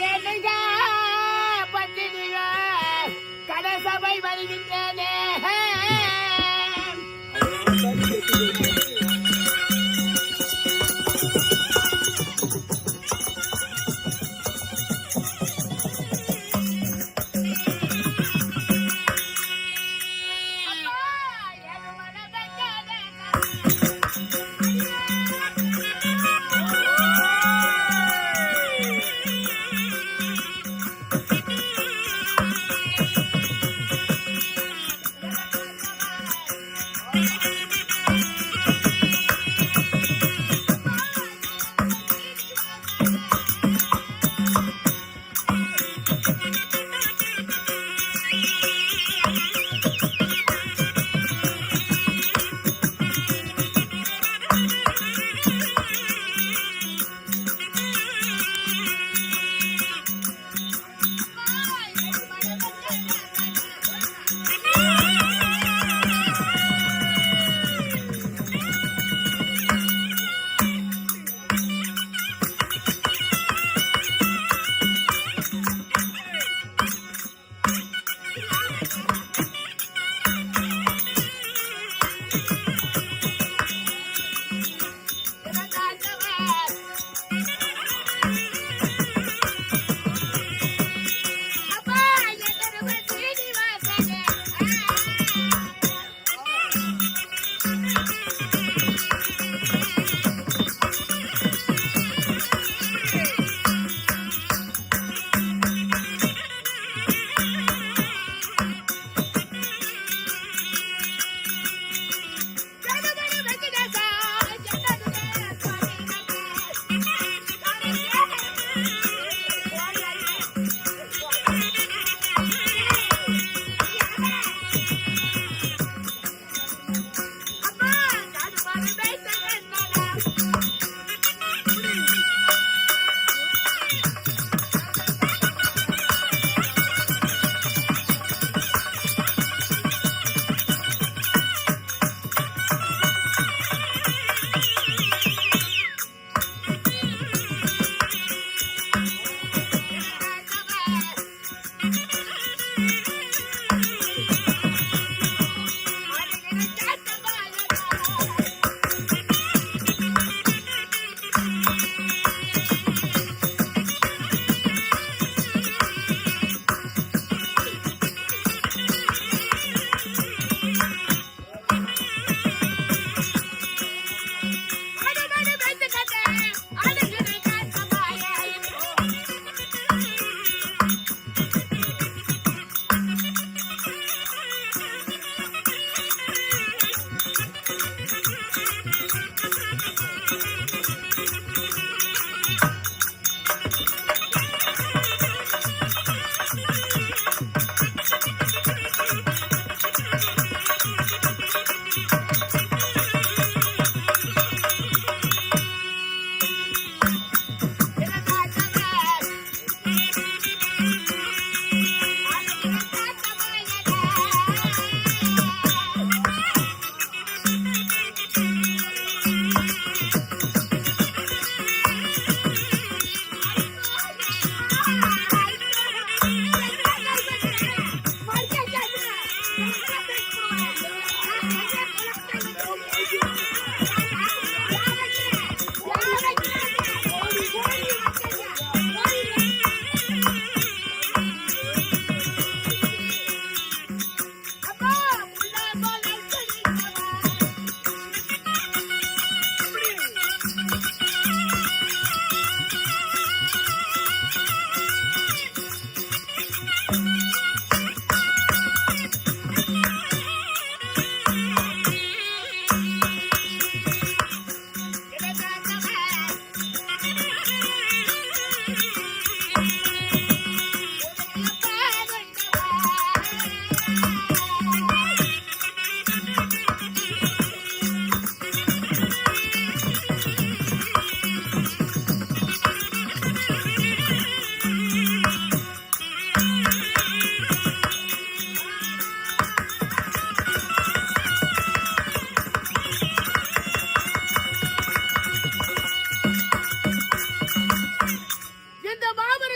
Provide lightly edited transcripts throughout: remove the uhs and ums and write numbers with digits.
என்னையா பத்தினிக கடைசபை வருகின்றேனே.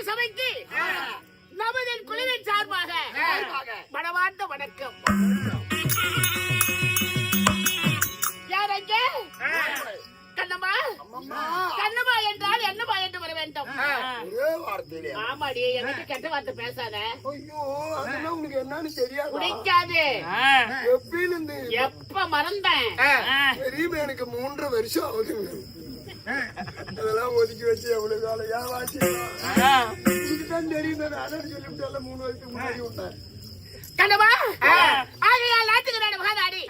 சபைக்கு நமது குழுவின் சார்பாக மனமார்ந்த வணக்கம். யாரங்க கண்ணம்மா? கண்ணம்மா என்றால் என்னம்மா என்று வர வேண்டும். ஆமாடி, எனக்கு கெட்ட வார்த்தை பேசாத. உனக்கு என்னன்னு தெரியாது, பிடிக்காது. எப்ப மறந்தேன் தெரியுமா? எனக்கு 3 வருஷம் ஆகுது. அதெல்லாம் ஒதுக்கி வச்சு எவ்வளவு வேலையா வாசி தெரியும். அதான் சொல்லிவிட்டால 3 வருஷத்துக்கு முன்னாடி விட்டேன். கண்ணம்மா, ஆகையால் நாட்டுக்கு நாடு மகாநாடி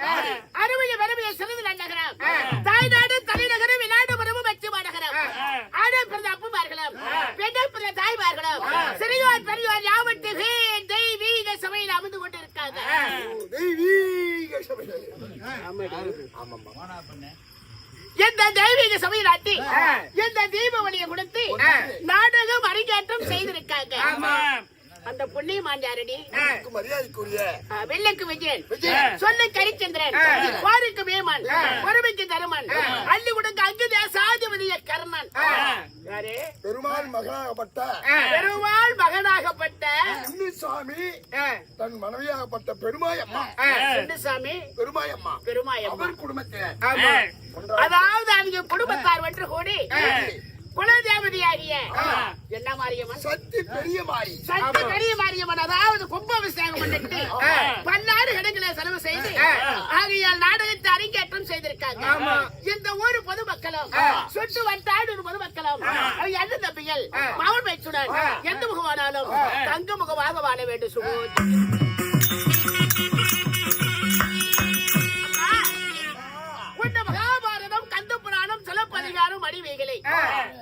அருமைய பெருமைய சிறிது நகரம் தாய்நாடு தலைநகரம் விநாடு மரமும் வச்சு மாநகரம் ஆட பிறந்த அப்புமார்களும் பெண்ணை பிறந்த தாய்மார்களும் சிறியோர் பெரியோர் யாவட்டு தெய்வீக சபையில் அமர்ந்து கொண்டிருக்காங்க. தெய்வீக சபையில் எந்த தெய்வீக சபையில் ஆட்டி எந்த தீபாவளியை கொடுத்து நாடகம் அரங்கேற்றம் செய்திருக்காங்க. அந்த புண்ணிய மாண்டியாரடி மரியாதைக்குரிய வெள்ளக்கு விஜயன், சொல்லு கரிச்சந்திரன், வாருக்கு வேமன், பொறுமைக்கு தருமன், அள்ளி கொடுக்க அங்கு தேசாதிபதிய கர்ணன். யாரு? பெருமாள் மகனாகப்பட்ட சின்னசாமி தன் மனைவியாகப்பட்ட பெருமாயம்மா. சின்னசாமி பெருமாயம்மா அவர் குடும்பத்தினர். அதாவது அவங்க குடும்பத்தார் வென்று கூடி குலதேவதையாகிய என்ன மாரியம்மன்? சக்தி பெரிய மாரியம்மன். அதாவது கும்பாபிஷேகம் பண்ணிட்டு 16 இடங்களை செலவு செய்து ஆகையால் நாடகத்தை அரங்கேற்றம் செய்திருக்காங்க. இந்த ஊரு பொதுமக்களும் சுற்று வட்டாடு பொதுமக்களும் எந்த தம்பிகள் மாவன் வைச்சுடன் எந்த முகமானாலும் தங்க முகமாக வாழ வேண்டும். சுமூர்த்தி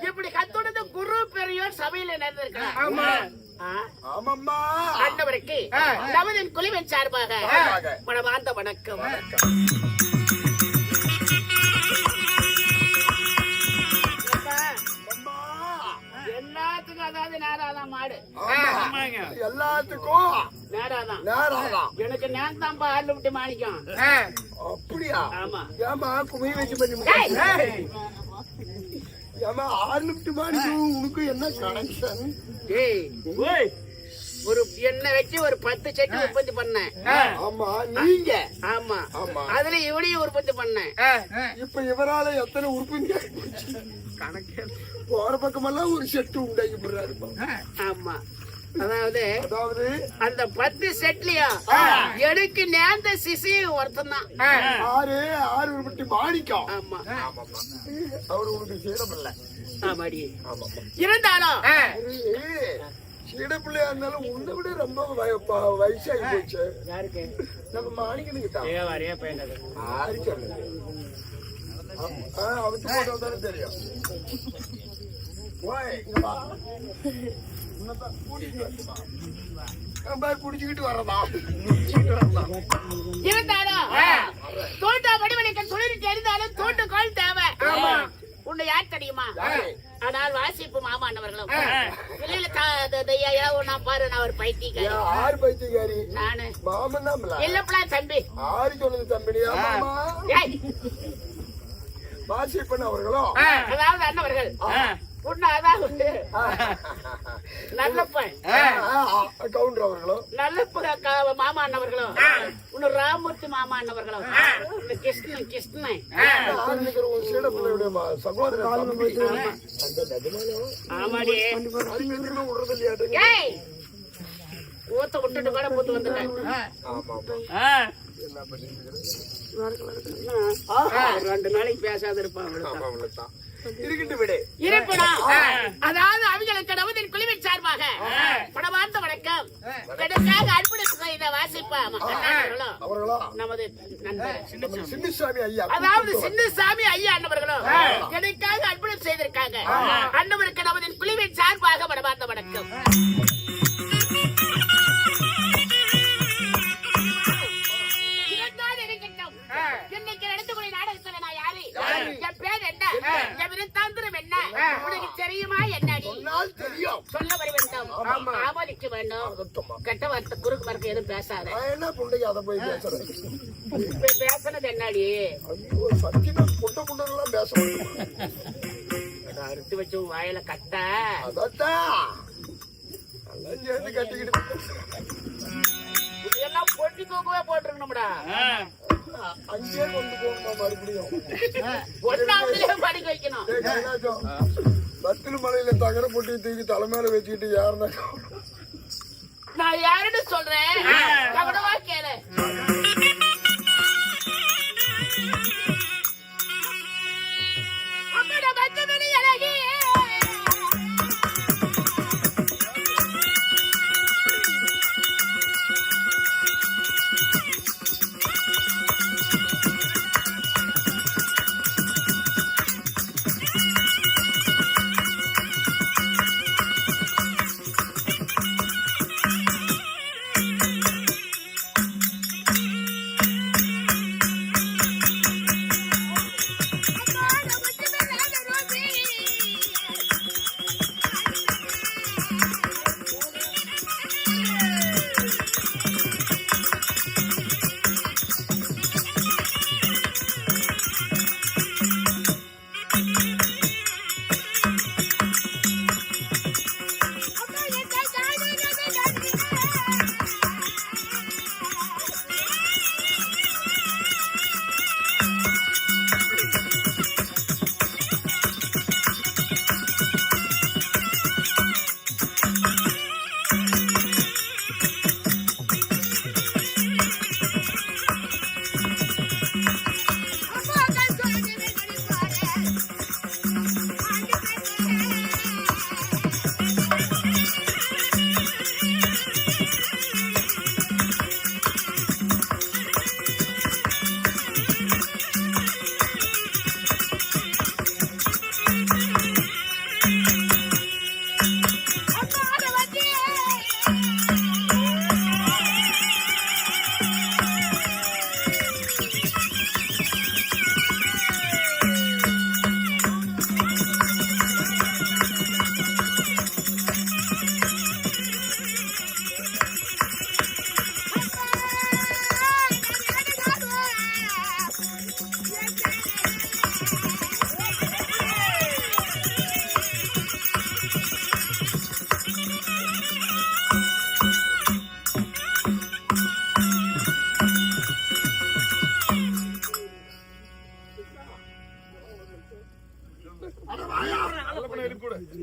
இப்படி கத்துனது குரு பெரியோர் சபையில நடந்திருக்கிறார். ஆண்டவருக்கு நமது குழுவின் சார்பாக மனமார்ந்த வணக்கம். எல்லாத்துக்கும் அதாவது நேராதான் மாடு, எல்லாத்துக்கும் நேராதான். எனக்கு நேரத்தாம்பா ஆள் விட்டு மாணிக்கம். அப்படியா? ஆமா. ஏமா குமி வச்சு பண்ணி உனக்கு என்ன கனெக்ஷன்? ஒரு என்ன வச்சு ஒரு 10 செட்டு உற்பத்தி பண்ணேன். ஆமா, நீங்க? ஆமா, அதுல இவனையும் உற்பத்தி பண்ணேன். இப்ப இவரால எத்தனை உறுப்பு கணக்கு போற பக்கமெல்லாம் ஒரு செட்டு உண்டாக்கி போடுறாரு. ஆமா, அதாவது அந்த 10 செட்லயும் எனக்கு நேர்ந்த சிசி ஒருத்தன் தான். 6 உருப்பட்டி மாணிக்கம். ஆமா, அவரு உனக்கு சீடப்பில்ல. ஆமாடி. இருந்தாலும் சீடப்பிள்ளையா இருந்தாலும் உன்னை விட ரொம்ப வயசாகி போச்சு. யாருக்கு? நம்ம மாணிக்கனுக்கு அவத்து போட்டா தெரியும். குடிச்சுக்கிட்டு வரதா இருந்தாலும் தோட்டா வடிவனைக்கு தொழில் தெரிந்தாலும் தோட்ட கால் தேவை. உன்னை யார் தெரியுமா? ஆனால் வாசிப்பு மாமாண்டவர்களும் நான் பாரு, நான் ஒரு பைத்தியக்காரி. நானு மாமன் தான் இல்லப்பா தம்பி. ஆறு சொன்னது தம்பியா? வாசிப்பன் அவர்களும் அதாவது அண்ணவர்கள் நல்லப்பன் கவுண்டர் அவர்களும் நல்லப்ப மாமா அண்ணவர்களும் இன்னும் ராமூர்த்தி மாமா அண்ணவர்களும் கிருஷ்ணன் சீடப்பிள்ளையுடைய சகோதரர். ஆமாடி, ஊத்த விட்டுட்டு கூட பூத்து வந்துட்டேன். 2 நாளைக்கு பேசாத இருப்பான். இருப்பிடம் அதாவது அவங்களுக்கு நமது குழுவின் சார்பாக பணமார்ந்த வணக்கம். கடற்காக அர்ப்பணிப்பு செய்த வாசிப்பா நமது சின்னசாமி ஐயா, அதாவது சின்னசாமி ஐயா அண்ணவர்களும் எனக்காக அர்ப்பணிப்பு செய்திருக்காங்க. அண்ணவருக்கு நமது குழுவின் சார்பாக பணமார்ந்த வணக்கம். இன்னைக்கு நடத்தக்கூடிய நாடகத்துல நான் யாரு, என் பேர் என்ன, என் விருத்தாந்திரம் என்ன, உனக்கு தெரியுமா? என்ன சொல்ல வர வேண்டும், ஆமோதிக்க வேண்டும். கெட்ட வார்த்தை குறுக்கு மறுக்க எதுவும் பேசாத. என்ன புண்டைக்கு அதை போய் பேசுறேன்? பேசுனது என்னடி? புண்ட புண்டெல்லாம் பேச அறுத்து வச்சு வாயில கட்ட ஆமாடா. அங்கேயே கொண்டு போகணும் மறுபடியும். ஒண்ணாவதுலயே படிக்க வைக்கணும். டேய் கைலாசம், பத்திர மலையில தகர பொட்டி தூக்கி தலைமையில வச்சுக்கிட்டு யாருன்னா நான் யாருன்னு சொல்றேன், கவனமா கேளு. அம்மட பச்சமணி அழகி,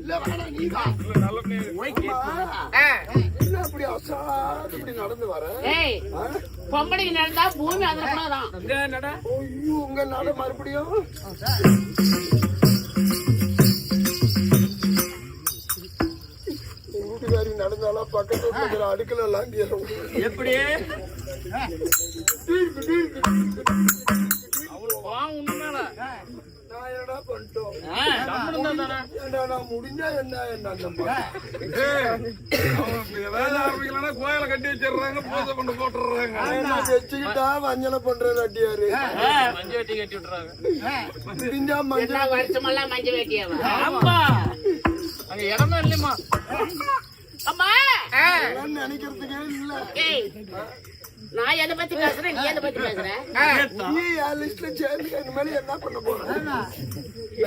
இல்ல வேணாம் நீதான். என்ன அப்படி அசாது இப்படி நடந்து வர? ஏய், பொம்பளைக்கு நடந்தா பூமி அதிரக்கூடாதான். ஐயோ, உங்க நட மறுபடியும் வீட்டுக்காரி நடந்தாலும் பக்கத்துல அடுக்கல எல்லாம் எப்படி நான் என்னடா பண்ணிட்டோம்? முடிஞ்சா என்ன வேலை ஆரம்பிக்கலன்னா கோயில கட்டி வச்சிடுறாங்க, பூஜை பண்ண போட்டுறாங்க, வச்சுக்கிட்டா மஞ்சளை பண்றது அட்டியாரு மஞ்சள் வெட்டி கட்டி விட்டுறாங்க. முடிஞ்சா மஞ்சள் வருஷமெல்லாம் மஞ்சள் வேட்டியாவா? ஆமா, அங்க இடமே இல்லையம்மா. அம்மா நினைக்கிறதுக்கே இல்ல. ஏய், நான் எதை பத்தி பேசுறேன், நீ எதை பத்தி பேசுற? நீ என் லிஸ்ட்ல சேர்ந்து இந்த மாதிரி என்ன பண்ண போற?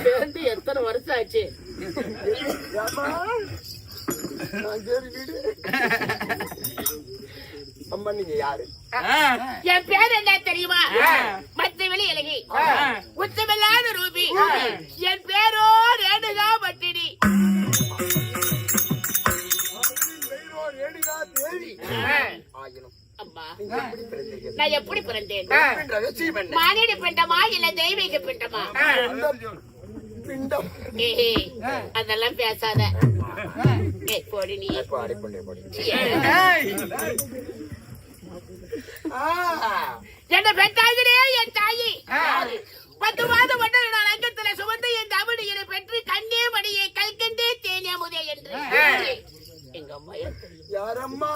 சேர்ந்து எத்தனை வருஷம் ஆச்சு? ஏம்மா, நான் சரி வீடு. அம்மா நீங்க யாரு? என் பேர் என்ன தெரியுமா? மத்தவெளி இலகி, உச்சமில்லாத ரூபி. என் பேரோ ரேணுகா பட்டினி. ரேணுகா தேவி. அம்மா, நான் எப்படி பிறந்தேன்? ரகசியம் என்ன? மானிட பிண்டமா இல்ல தெய்வீக பிண்டமா? பிண்டம். ஏய், அதெல்லாம் பேசாத. ஏய், போடி நீ. என்ன பெற்றாயிரே என் தாயி. 10 மாதம் மட்டும் நான் அங்கத்துல சுமந்து என் தமிழியை பெற்று கண்ணே மடியை கல்கண்டே தேனே முதே என்று எங்க அம்மா யாரம்மா?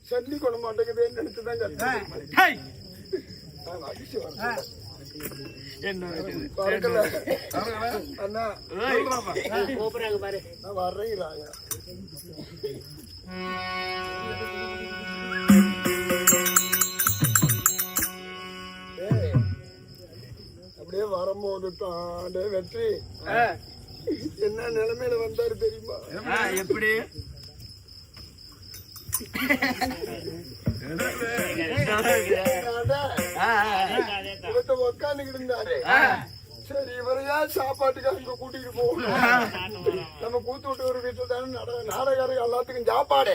சட்னி கொள்ள மாட்டேங்குதுன்னு நினைச்சுதான் கத்துறேன். ஹேய். நான் அடிச்சு வரேன். என்ன இருக்குது? பறக்கல. அண்ணா சொல்றாப்பா. கூப்பிடுறாங்க பாரு. நான் வர்றேங்கிறாங்க. ஏய், அப்படியே வரும்போது தான் வெற்றி என்ன நிலைமையில வந்தாரு தெரியுமா? எப்படி? இவர்கிட்ட உக்காந்துக்கிட்டு இருந்தாரு. சரி இவரையா சாப்பாட்டுக்கு அங்க கூட்டிட்டு போகணும். நம்ம கூத்து விட்டு ஒரு வீட்டுல தானே நாடகாரங்க எல்லாத்துக்கும் சாப்பாடு.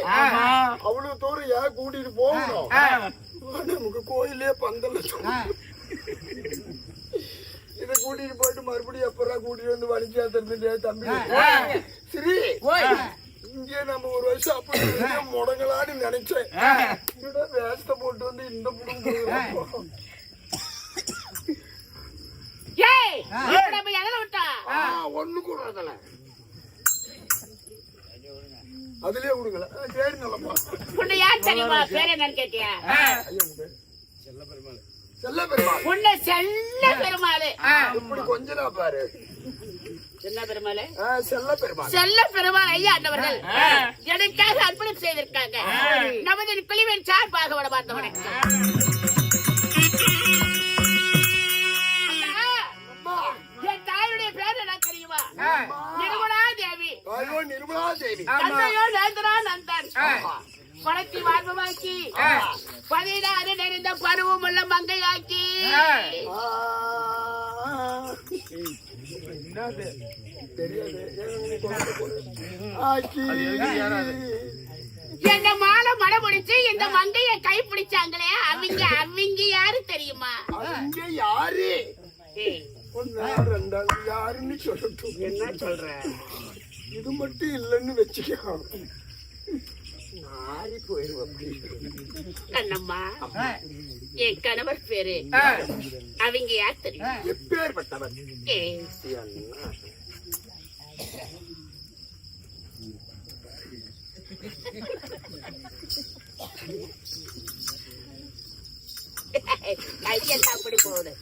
அவ்வளவு தூரம் ஏன் கூட்டிட்டு போகணும்? நமக்கு கோயிலே பந்தல் இதை கூட்டிட்டு போயிட்டு மறுபடியும் எப்படா கூட்டிட்டு வந்து வலிச்சா தெரிஞ்சு தம்பி சரி இங்கே நம்ம ஒரு வருஷம் அப்படி முடங்கலான்னு நினைச்சேன். வேஸ்ட போட்டு வந்து இந்த புடம் ஒண்ணு கூட அதுலயே விடுங்கள. சரி நல்லப்பா. உன்னை யார் தெரியுமா? பேர் என்னன்னு கேட்டியா? செல்ல பெருமாள். உன்னை செல்ல பெருமாளு. இப்படி கொஞ்சம் பாரு. என்ன பெருமாளு? செல்ல பெருமாள். செல்ல பெருமாள் ஐயா அண்டவர்கள் எனக்காக அர்ப்பணம் செய்திருக்காங்க. நமது குழுவின் சார்பாக விட பார்த்த வணக்கம். என் தாயுடைய பேர் என்ன தெரியுமா? நிர்மலா தேவி. நிர்மலா தேவி. தந்தையோ நேந்திரா நந்தன். பணத்தை வாழ்வமாக்கி 16 நிறைந்த பருவம் உள்ள மங்கையாக்கி என்ன மாலை மழை முடிச்சு இந்த மங்கைய கை பிடிச்சாங்களே அவங்க யாரு தெரியுமா? அவங்க யாரு? ரெண்டாவது யாருன்னு சொல்லட்டும். என்ன சொல்ற? இது மட்டும் இல்லைன்னு வச்சுக்கோ மாறி போயிருவோம். கண்ணம்மா என் கணவர் பேரு அவங்க யார் தெரியும்? எப்பேற்பட்டவர்? கையெல்லாம் அப்படி போடு.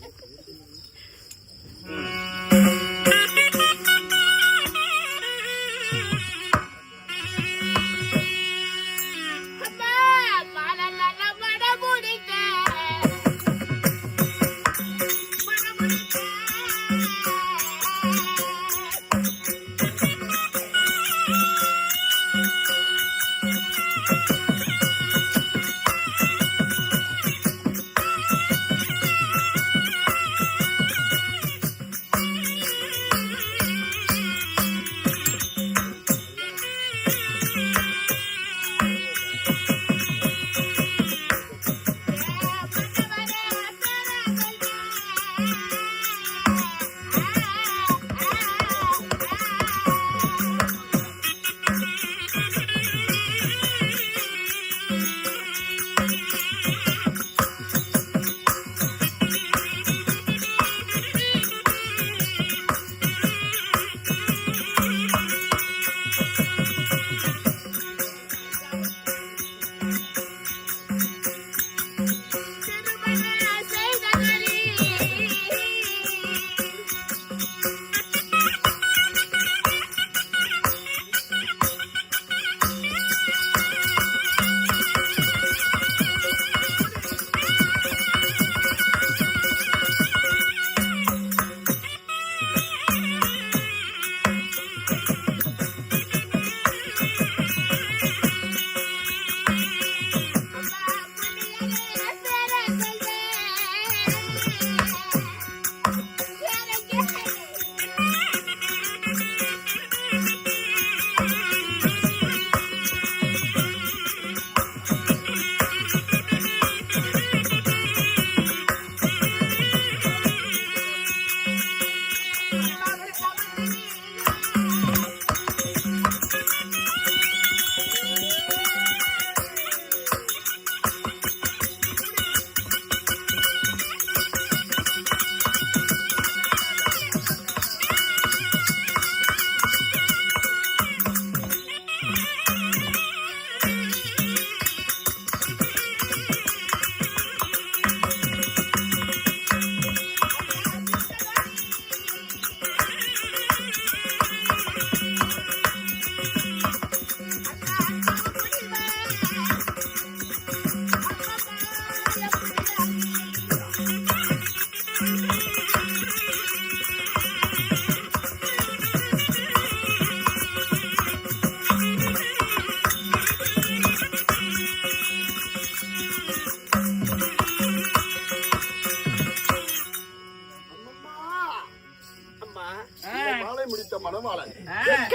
மணவாளன்.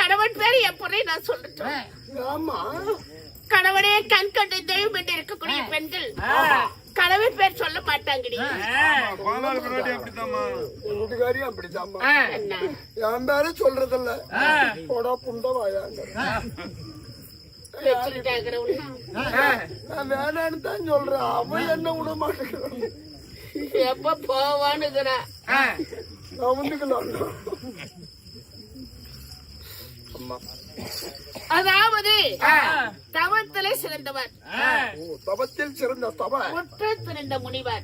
கணவன் பேரு எப்படி நான் சொல்லட்டும்? ஆமா, கணவனே கண் கண்டு தெய்வம் என்று இருக்கக்கூடிய பெண்கள் கணவன் பேர் சொல்ல மாட்டாங்கடி. பாலாறு பின்னாடி அப்படித்தாம்மா. என் வீட்டுக்காரியும் அப்படித்தாம்மா. என்ன என் பேரே சொல்றதில்ல. போடா புண்ட வாயாங்க. வச்சுக்கிட்டாங்கிற உன்னை. நான் வேணான்னு தான் சொல்றேன். அவன் என்ன விட மாட்டேங்கிறான். எப்ப போவானுங்கிறா? அவனுக்குலாம் அம்மா. அதாவது தவத்திலே சிறந்தவர், தவத்தில் சிறந்த தவ, முற்று சிறந்த முனிவர்,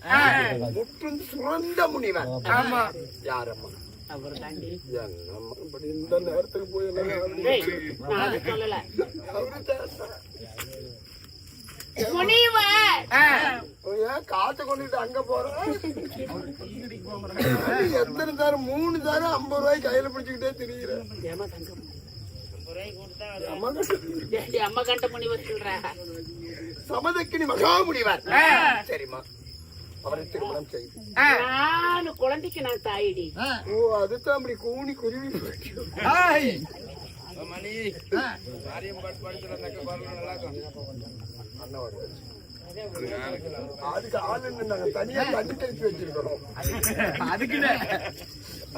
முற்றும் சிறந்த முனிவர். ஆமா யாரம்மா? அவர் தாண்டி. என்னம்மா இப்படி இந்த நேரத்துக்கு போய் நான் அது சொல்லல. அவரு முனிவர் ஏன் காத்து கொண்டுட்டு அங்க போற? எத்தனை தாரம்? 3 தாரம் 50 ரூபாய் கையில பிடிச்சுக்கிட்டே திரியிற. அம்மா கண்ட முனிவர் சொல்ற. சமதக்கினி மகா முனிவர். சரிம்மா, அவரை திருமணம் செய்து. நான் குழந்தைக்கு நான் தாயிடி. ஓ, அதுதான் அப்படி கூணி குருவி போயிட்டு. அதுக்கு ஆளு நாங்க தனியா தண்ணி தெளிச்சு வச்சிருக்கிறோம்.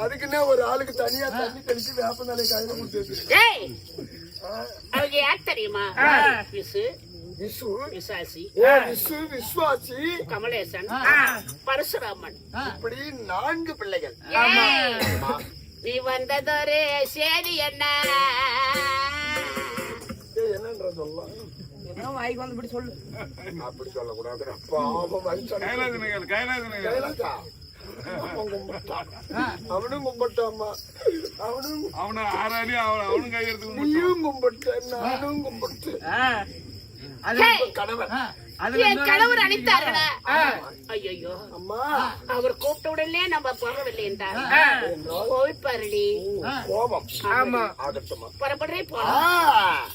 அதுக்குன்னே ஒரு ஆளுக்கு தனியா தண்ணி தெளிச்சு வேப்பநாளை கையில கொடுத்து. அவங்க யார் தெரியுமா? விசு, விசு, விசாசி, விசு, விஸ்வாசி, கமலேசன், பரசுராமன், இப்படி 4 பிள்ளைகள். நீ வந்ததொரு சேரி என்ன? என்னன்ற சொல்லலாம்? வாய்க்கு வந்து இப்படி சொல்லு. அப்படி சொல்லக்கூடாது. பாவம் கைலாசா அவனும் கும்பிட்டாமா. அவனை ஆறாடி அவனும் கையெடுத்து நீயும் கும்பிட்ட, நானும் கும்பிட்டு. கணவன் என் கணவர் அழைத்தார்களா? ஐயோ அம்மா, அவர் கூப்பிட்ட உடனே நம்ம போகவில்லை என்றார். போய்ப்பாருடி. கோபம். ஆமா, ஆகட்டுமா, புறப்படுறே போலாம்.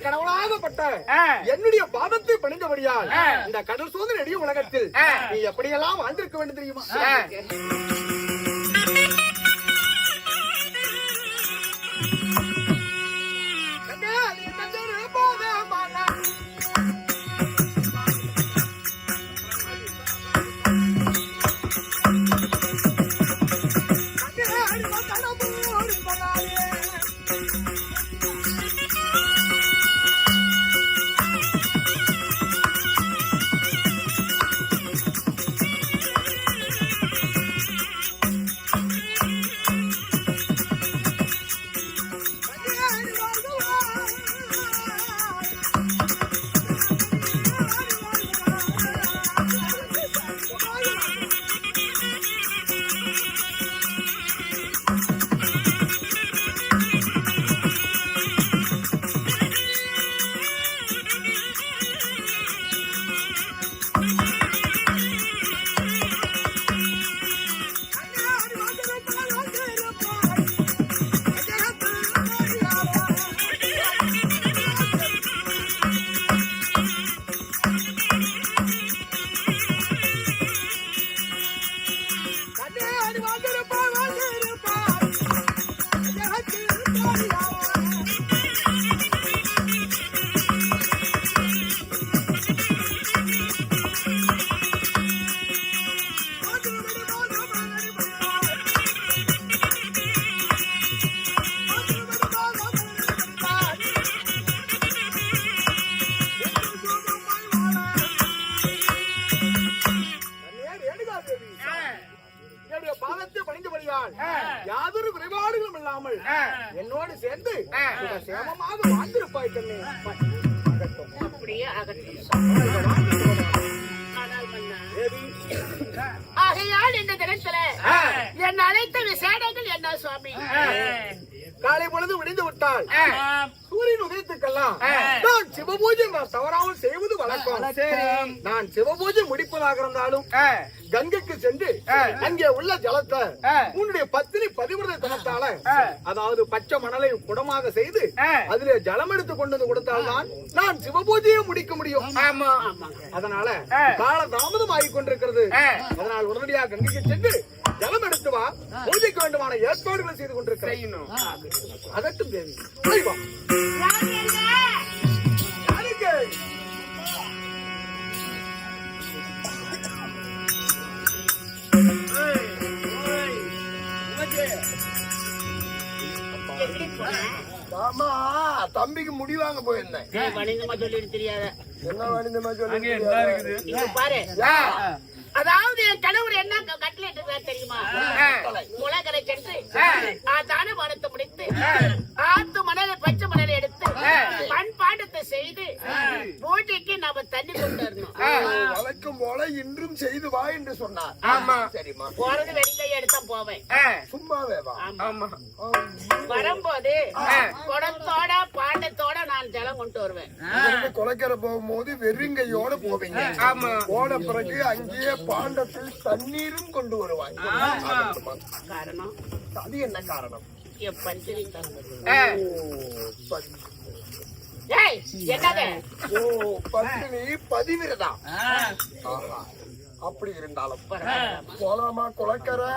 கடவுளாகப்பட்ட என்னுடைய பாதத்தை பணிந்தபடியால் இந்த கடல் சோதனை நெடிய உலகத்தில் நீ எப்படியெல்லாம் வாழ்ந்திருக்க வேண்டும் தெரியுமா? அப்படியே ஆகட்டும். ஆனால் மன்னா, ஆகையால் இந்த தினத்துல என் அழைத்த விசேடங்கள் என்ன சுவாமி? காலை பொழுது விடிந்து விட்டால் சூரியன் உதயத்துக்கெல்லாம் நான் சிவபூஜை தவறாமல் செய்வது வழக்கம். நான் சிவபூஜை முடிப்பதாக இருந்தாலும் கங்கைக்கு சென்று அங்கே உள்ள ஜலத்தை உன்னுடைய பத்தினி பதிவிரத தனத்தால, அதாவது பச்சை மணலை குடமாக செய்து அதிலே ஜலம் எடுத்து கொண்டு வந்து கொடுத்தால்தான் நான் சிவபூஜையை முடிக்க முடியும். அதனால கால தாமதம் ஆகிக் கொண்டிருக்கிறது. அதனால் உடனடியாக கங்கைக்கு சென்று ஜலம் எடுத்து வா, பூஜைக்கு வேண்டுமான ஏற்பாடுகளை செய்து கொண்டிருக்கிறேன். அதட்டும் தேவி. ஆமா, தம்பிக்கு முடி வாங்க போயிருந்தேன். தெரியாத என்ன வணிகமா சொல்லி பாரு. அதாவது என் கணவர் என்ன கட்லெட் தெரியுமா? முளகரை சென்று தான மரத்தை முடித்து ஆத்து மணலை பச்சை மணலை எடுத்து மண்பாண்டத்தை செய்து பூஜைக்கு நாம தண்ணி கொண்டு வரணும். வழக்கம் போல இன்றும் செய்து வா என்று சொன்னார். ஆமா, சரிம்மா. போறது வெடிக்கையை எடுத்தா போவேன். சும்மாவே வா. ஆமா. வரும்போது குடத்தோட பாண்டத்தோட நான் ஜலம் கொண்டு வருவேன். குளக்கரை போகும்போது வெறுங்கையோட போவீங்க. ஆமா. போன பிறகு அங்கேயே பாண்டத்தில் தண்ணீரும் கொண்டு வருவாங்க. காரணம் அது என்ன காரணம்? என் பஞ்சரி தந்தது. ஏய், என்னது? ஓ, பத்தினி பதிவிரதா. அப்படி இருந்தாலும் போலாமா குளக்கரை?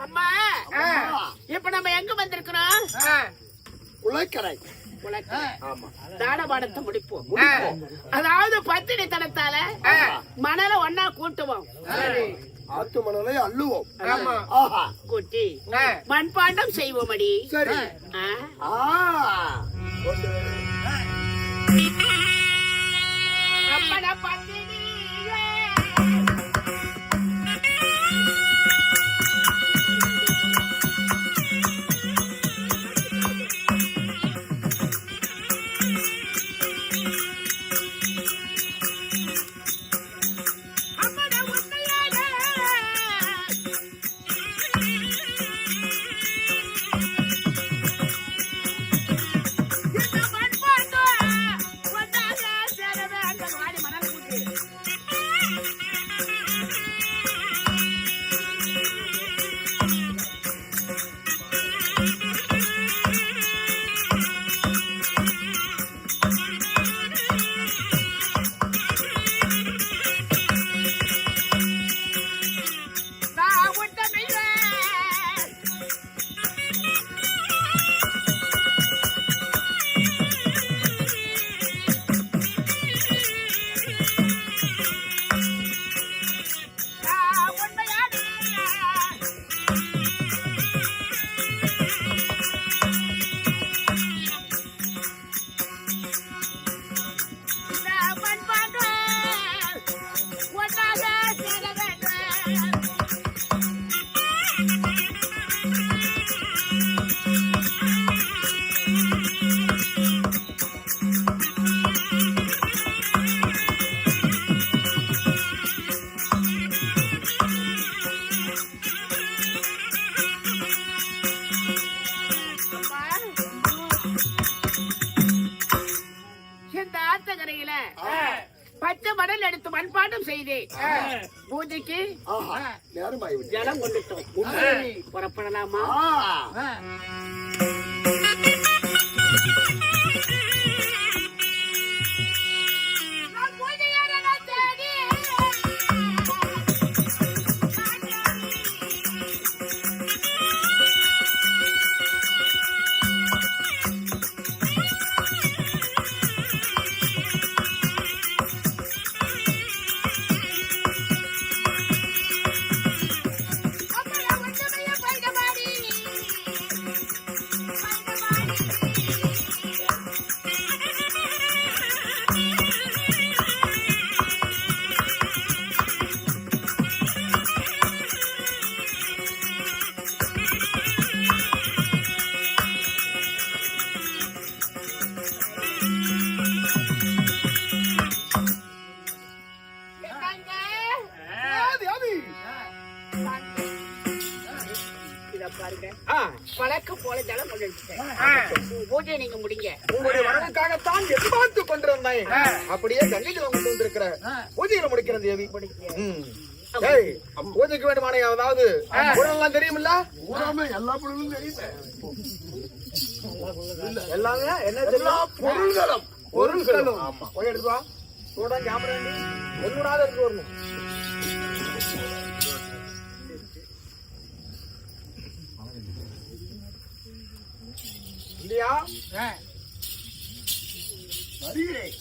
அம்மா, இப்ப நம்ம எங்க வந்திருக்கிறோம்? குளக்கரை. ஆமா, தானபாடத்தை முடிப்போம். அதாவது பத்தினி தனத்தால மணலை ஒன்னா கூட்டுவோம். ஆத்து மணலை அள்ளுவோம். கூட்டி மண்பாண்டம் செய்வோம். அடி சரி. அப்படா பத்தினி மண்பாட்டம் செய்து பூஜைக்கு ஆஹா நேரமாகி விட்டது. ஜலம் கொண்டுட்டோம். புறப்படலாமா? வழக்கம் போல ஜலம் கொண்டு பூஜை நீங்க முடிங்க. உங்களுடைய வரவுக்காகத்தான் எதிர்பார்த்து கொண்டிருந்தேன். அப்படியே கங்கை ஜலம் கொண்டு வந்திருக்கிற பூஜைகளை முடிக்கிறேன் தேவி. ஏய், பூஜைக்கு வேண்டுமான அதாவது பொருளெல்லாம் தெரியுமில்ல? எல்லா பொருளும் தெரியும். எல்லாமே என்ன தெரியும்? பொருள்களும் போய் எடுத்து வா. கூட கேமரா எதுனால எடுத்து வரணும். இல்லையா? வருகிறேன்.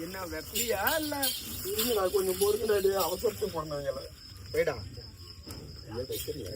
என்ன வெப்பியா இல்ல கொஞ்சம் பொறுக்க அவசரத்து பண்ணாங்க. போயிடா தைக்கிறீங்க.